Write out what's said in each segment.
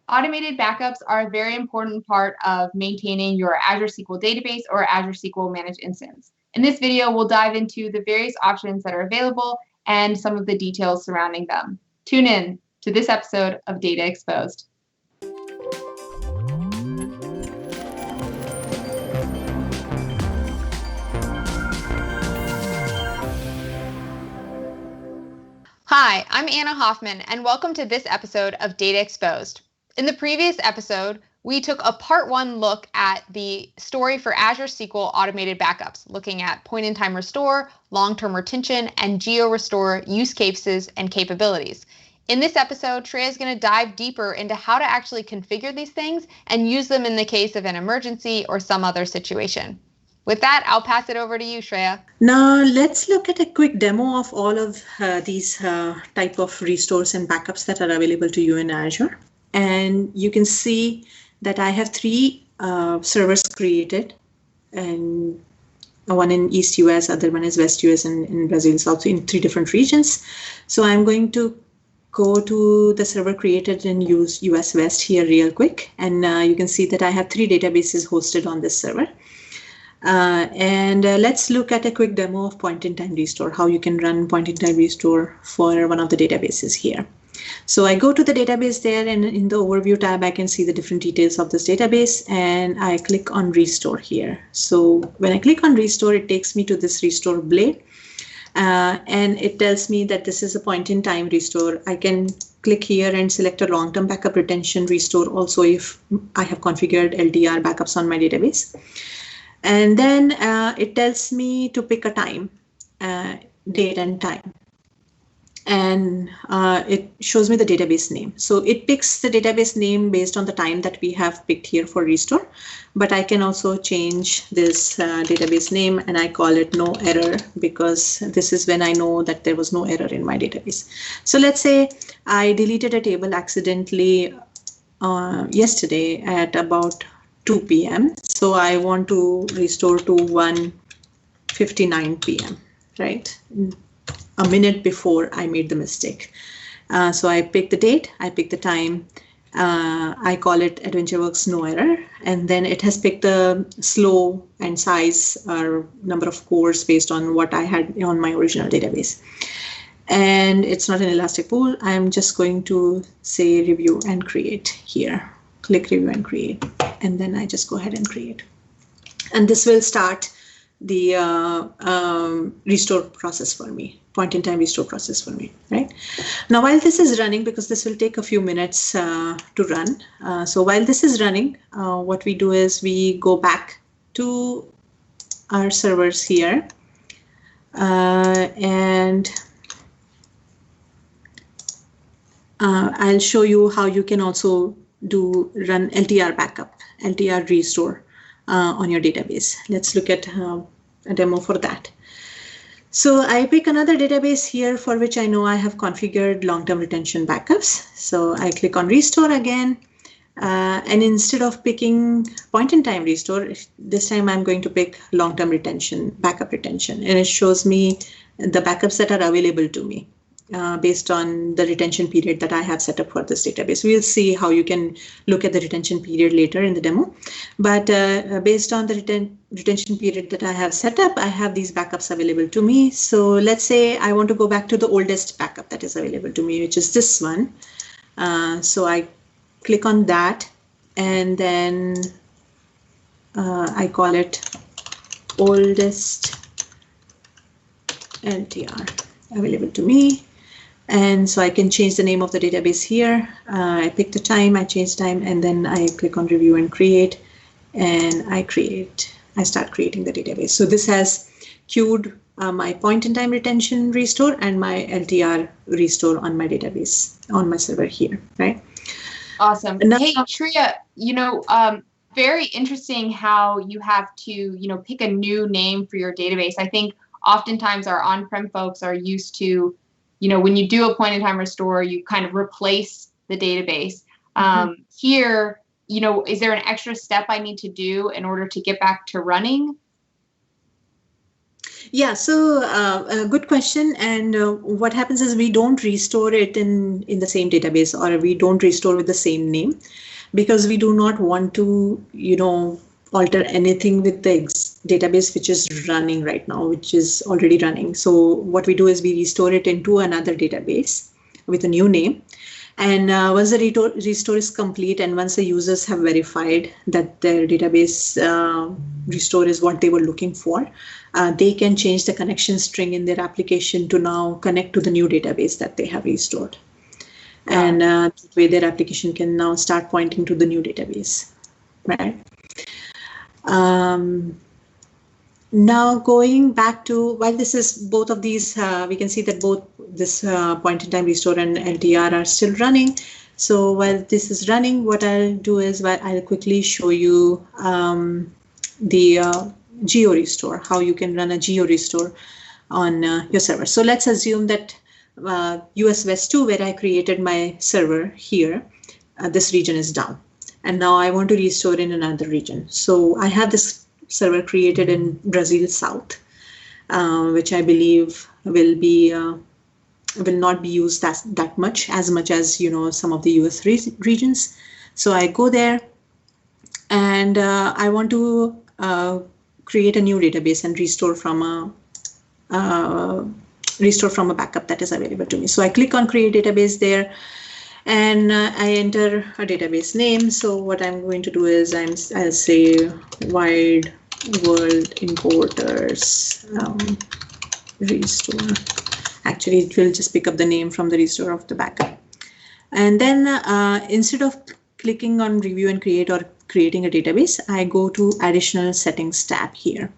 Automated backups are a very important part of maintaining your Azure SQL database or Azure SQL Managed Instance. In this video, we'll dive into the various options that are available and some of the details surrounding them. Tune in to this episode of Data Exposed. Hi, I'm Anna Hoffman, and welcome to this episode of Data Exposed. In the previous episode, we took a part one look at the story for Azure SQL automated backups, looking at point-in-time restore, long-term retention, and geo-restore use cases and capabilities. In this episode, Shreya is going to dive deeper into how to actually configure these things and use them in the case of an emergency or some other situation. With that, I'll pass it over to you, Shreya. Now, let's look at a quick demo of all of these type of restores and backups that are available to you in Azure. And you can see that I have three servers created, and one in East US, other one is West US, and in Brazil is also in three different regions. So I'm going to go to the server created in US West here real quick. And you can see that I have three databases hosted on this server. Let's look at a quick demo of point-in-time restore, how you can run point-in-time restore for one of the databases here. So I go to the database there, and in the overview tab, I can see the different details of this database, and I click on restore here. So when I click on restore, it takes me to this restore blade, and it tells me that this is a point-in-time restore. I can click here and select a long-term backup retention restore also if I have configured LTR backups on my database. And then it tells me to pick a time, date and time. And it shows me the database name. So it picks the database name based on the time that we have picked here for restore. But I can also change this database name, and I call it no error, because this is when I know that there was no error in my database. So let's say I deleted a table accidentally yesterday at about 2 p.m. So I want to restore to 1:59 p.m., right? A minute before I made the mistake. So I pick the date, I pick the time, I call it AdventureWorks no error, and then it has picked the slow and size or number of cores based on what I had on my original database. And it's not an elastic pool. I'm just going to say review and create here. Click review and create, and then I just go ahead and create. And this will start the restore process for me, point-in-time restore process for me, right? Now, while this is running, because this will take a few minutes to run, so while this is running, what we do is we go back to our servers here, and I'll show you how you can also run LTR backup, LTR restore on your database. Let's look at a demo for that. So I pick another database here for which I know I have configured long-term retention backups. So I click on restore again, and instead of picking point-in-time restore, this time I'm going to pick long-term retention, backup retention, and it shows me the backups that are available to me. Based on the retention period that I have set up for this database. We'll see how you can look at the retention period later in the demo. But based on the retention period that I have set up, I have these backups available to me. So let's say I want to go back to the oldest backup that is available to me, which is this one. So I click on that, and then I call it oldest LTR available to me. And so I can change the name of the database here. I pick the time, I change time, and then I click on review and create, and I start creating the database. So this has queued my point-in-time retention restore and my LTR restore on my database, on my server here, right? Awesome. Now, hey, Shreya, very interesting how you have to, pick a new name for your database. I think oftentimes our on-prem folks are used to, when you do a point-in-time restore, you kind of replace the database. Here, is there an extra step I need to do in order to get back to running? Yeah, so a good question. And what happens is we don't restore it in the same database, or we don't restore with the same name, because we do not want to, alter anything with the database which is running right now, which is already running. So what we do is we restore it into another database with a new name. And once the restore is complete, and once the users have verified that their database restore is what they were looking for, they can change the connection string in their application to now connect to the new database that they have restored. And that way their application can now start pointing to the new database, right? Now going back to, while this is both of these, we can see that both this point in time restore and LTR are still running. So while this is running, what I'll do is I'll quickly show you the geo restore, how you can run a geo restore on your server. So let's assume that US West 2, where I created my server here, this region is down. And now I want to restore in another region. So I have this server created in Brazil South, which I believe will not be used that much as some of the US regions. So I go there, and I want to create a new database and restore from a backup that is available to me. So I click on create database there, and I enter a database name. So what I'm going to do is I'll say wide world importers restore. Actually, it will just pick up the name from the restore of the backup. And then instead of clicking on review and create or creating a database, I go to additional settings tab here.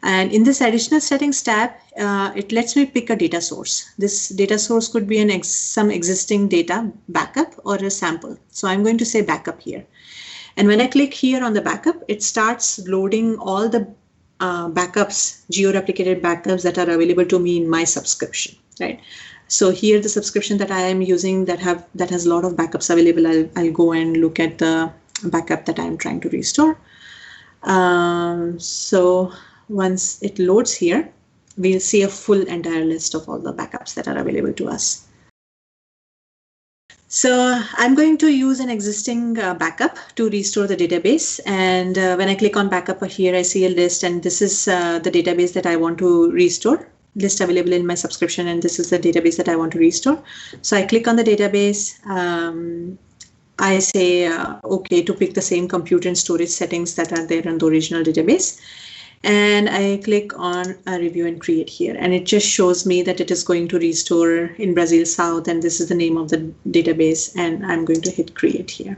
And in this additional settings tab, it lets me pick a data source. This data source could be some existing data backup or a sample. So I'm going to say backup here. And when I click here on the backup, it starts loading all the backups, geo-replicated backups that are available to me in my subscription, right? So here, the subscription that I am using that has a lot of backups available, I'll go and look at the backup that I'm trying to restore. So once it loads here, we'll see a full entire list of all the backups that are available to us. So I'm going to use an existing backup to restore the database. And when I click on backup here, I see a list, and this is the database that I want to restore, list available in my subscription. And this is the database that I want to restore. So I click on the database. I say, OK, to pick the same compute and storage settings that are there in the original database. And I click on a review and create here. And it just shows me that it is going to restore in Brazil South. And this is the name of the database. And I'm going to hit create here.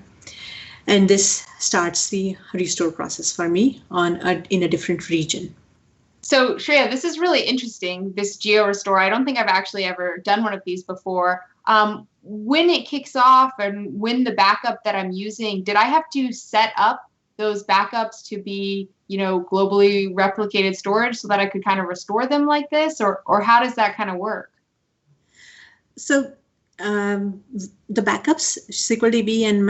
And this starts the restore process for me in a different region. So Shreya, this is really interesting, this geo restore. I don't think I've actually ever done one of these before. When it kicks off and when the backup that I'm using, did I have to set up those backups to be, globally replicated storage so that I could kind of restore them like this, or how does that kind of work? So the backups, SQLDB and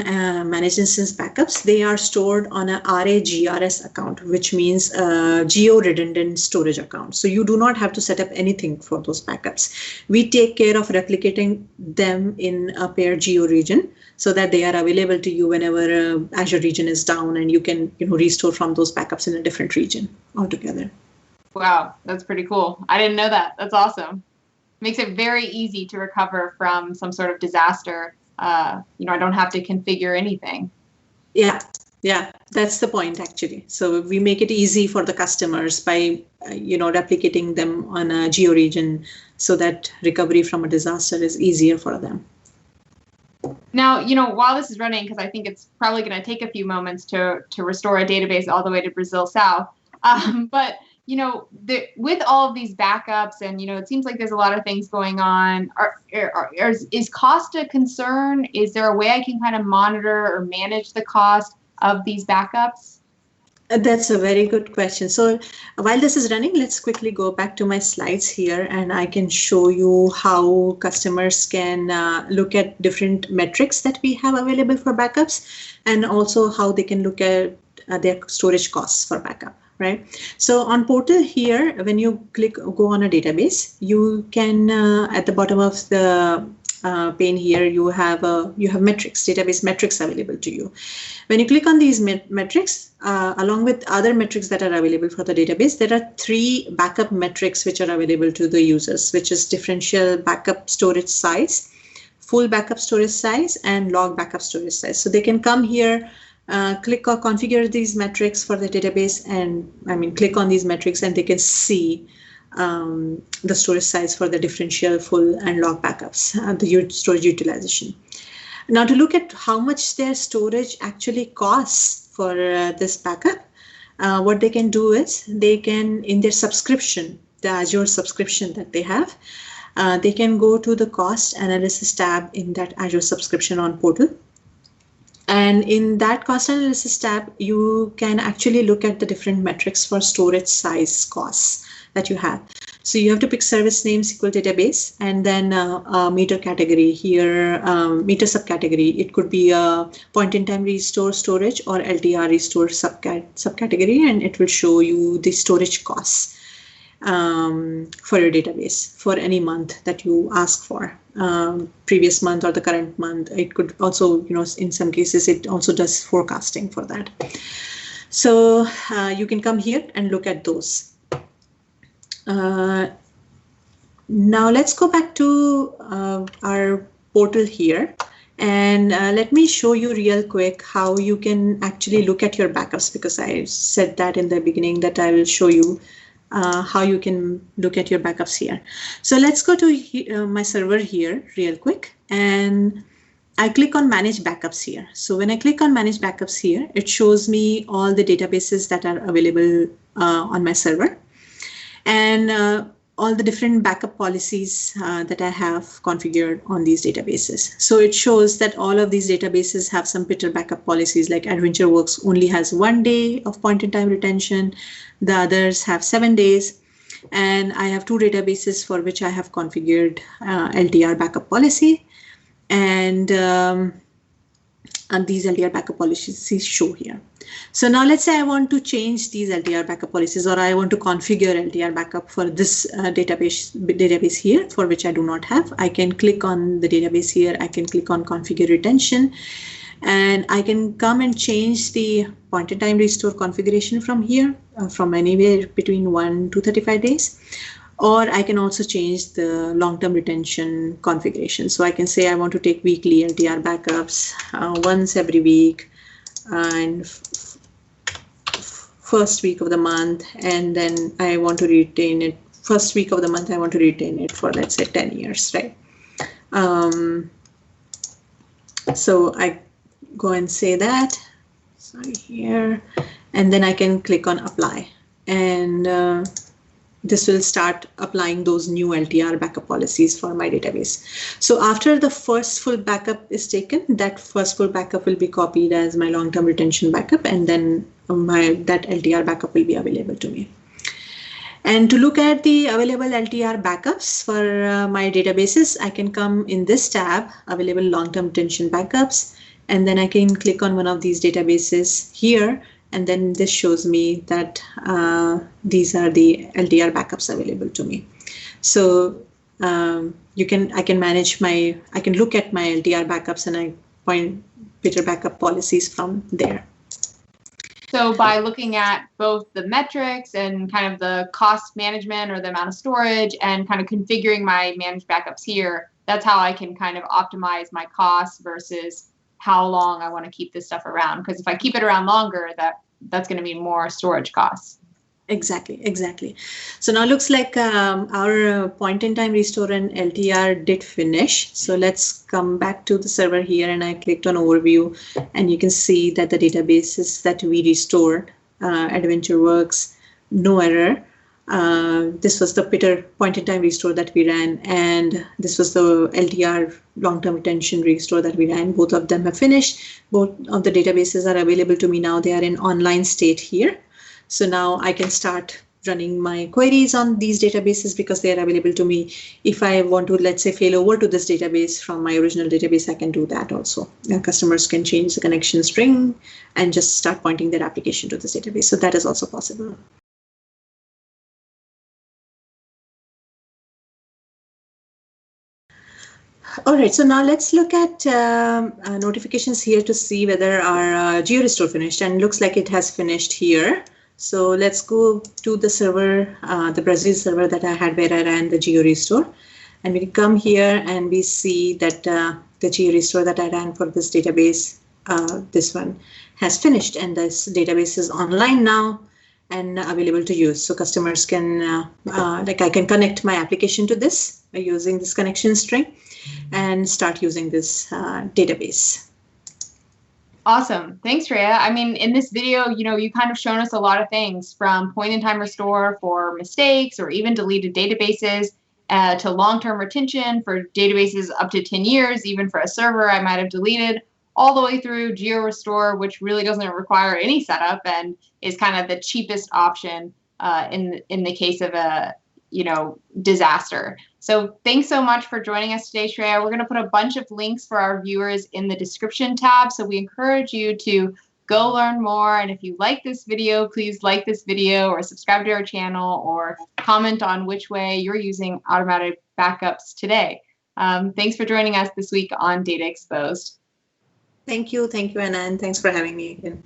managed instance backups, they are stored on a RAGRS account, which means geo-redundant storage account. So you do not have to set up anything for those backups. We take care of replicating them in a paired geo region so that they are available to you whenever Azure region is down, and you can restore from those backups in a different region altogether. Wow, that's pretty cool. I didn't know that. That's awesome. Makes it very easy to recover from some sort of disaster. I don't have to configure anything. Yeah, that's the point actually. So we make it easy for the customers by, replicating them on a geo region so that recovery from a disaster is easier for them. Now, while this is running, because I think it's probably going to take a few moments to restore a database all the way to Brazil South, but with all of these backups and, it seems like there's a lot of things going on. Is cost a concern? Is there a way I can kind of monitor or manage the cost of these backups? That's a very good question. So while this is running, let's quickly go back to my slides here, and I can show you how customers can look at different metrics that we have available for backups, and also how they can look at their storage costs for backup. right? So on portal here, when you go on a database, you can at the bottom of the pane here, you have metrics, database metrics available to you. When you click on these metrics, along with other metrics that are available for the database, there are 3 backup metrics which are available to the users, which is differential backup storage size, full backup storage size, and log backup storage size. So they can come here, click or configure these metrics for the database, and click on these metrics, and they can see the storage size for the differential, full, and log backups, the storage utilization. Now, to look at how much their storage actually costs for this backup, what they can do is they can, in their subscription, the Azure subscription that they have, they can go to the cost analysis tab in that Azure subscription on portal. And in that cost analysis tab, you can actually look at the different metrics for storage size costs that you have. So you have to pick service name, SQL database, and then a meter category here, meter subcategory. It could be a point-in-time restore storage or LTR restore subcategory, and it will show you the storage costs for your database for any month that you ask for, previous month or the current month. It could also, in some cases, it also does forecasting for that. So you can come here and look at those. Now let's go back to our portal here, and let me show you real quick how you can actually look at your backups, because I said that in the beginning that I will show you how you can look at your backups here. So let's go to my server here real quick, and I click on manage backups here. So when I click on manage backups here, it shows me all the databases that are available on my server, and all the different backup policies that I have configured on these databases. So it shows that all of these databases have some better backup policies, like AdventureWorks only has 1 day of point-in-time retention. The others have 7 days. And I have 2 databases for which I have configured LTR backup policy. And these LTR backup policies show here. So now let's say I want to change these LTR backup policies, or I want to configure LTR backup for this database here, for which I do not have. I can click on the database here. I can click on configure retention, and I can come and change the point-in-time restore configuration from here, from anywhere between 1 to 35 days. Or I can also change the long-term retention configuration. So I can say I want to take weekly LTR backups once every week, and first week of the month, and then I want to retain it first week of the month. I want to retain it for, let's say, 10 years, right? So I go and say that, sorry, here, and then I can click on apply, and this will start applying those new LTR backup policies for my database. So after the first full backup is taken, that first full backup will be copied as my long-term retention backup, and then that LTR backup will be available to me. And to look at the available LTR backups for my databases, I can come in this tab, available long-term retention backups, and then I can click on one of these databases here. And then this shows me that these are the LTR backups available to me. So I can look at my LTR backups, and I find better backup policies from there. So by looking at both the metrics and kind of the cost management, or the amount of storage, and kind of configuring my managed backups here, that's how I can kind of optimize my costs versus how long I want to keep this stuff around. Because if I keep it around longer, that's going to mean more storage costs. Exactly. So now looks like our point-in-time restore and LTR did finish. So let's come back to the server here, and I clicked on overview, and you can see that the databases that we restored, AdventureWorks, no error. This was the Peter point-in-time restore that we ran, and this was the LTR long-term retention restore that we ran. Both of them have finished. Both of the databases are available to me now. They are in online state here. So now I can start running my queries on these databases because they are available to me. If I want to, let's say, fail over to this database from my original database, I can do that also. Customers can change the connection string and just start pointing their application to this database. So that is also possible. All right, so now let's look at notifications here to see whether our GeoRestore finished, and looks like it has finished here. So let's go to the server, the Brazil server that I had where I ran the GeoRestore. And we come here and we see that the GeoRestore that I ran for this database, this one, has finished, and this database is online now and available to use. So customers can, like I can connect my application to this by using this connection string and start using this database. Awesome. Thanks, Rhea. I mean, in this video, you kind of shown us a lot of things, from point-in-time restore for mistakes or even deleted databases, to long-term retention for databases up to 10 years, even for a server I might have deleted, all the way through GeoRestore, which really doesn't require any setup and is kind of the cheapest option in the case of a disaster. So thanks so much for joining us today, Shreya. We're going to put a bunch of links for our viewers in the description tab. So we encourage you to go learn more. And if you like this video, please like this video or subscribe to our channel or comment on which way you're using automatic backups today. Thanks for joining us this week on Data Exposed. Thank you, Anna, and thanks for having me again.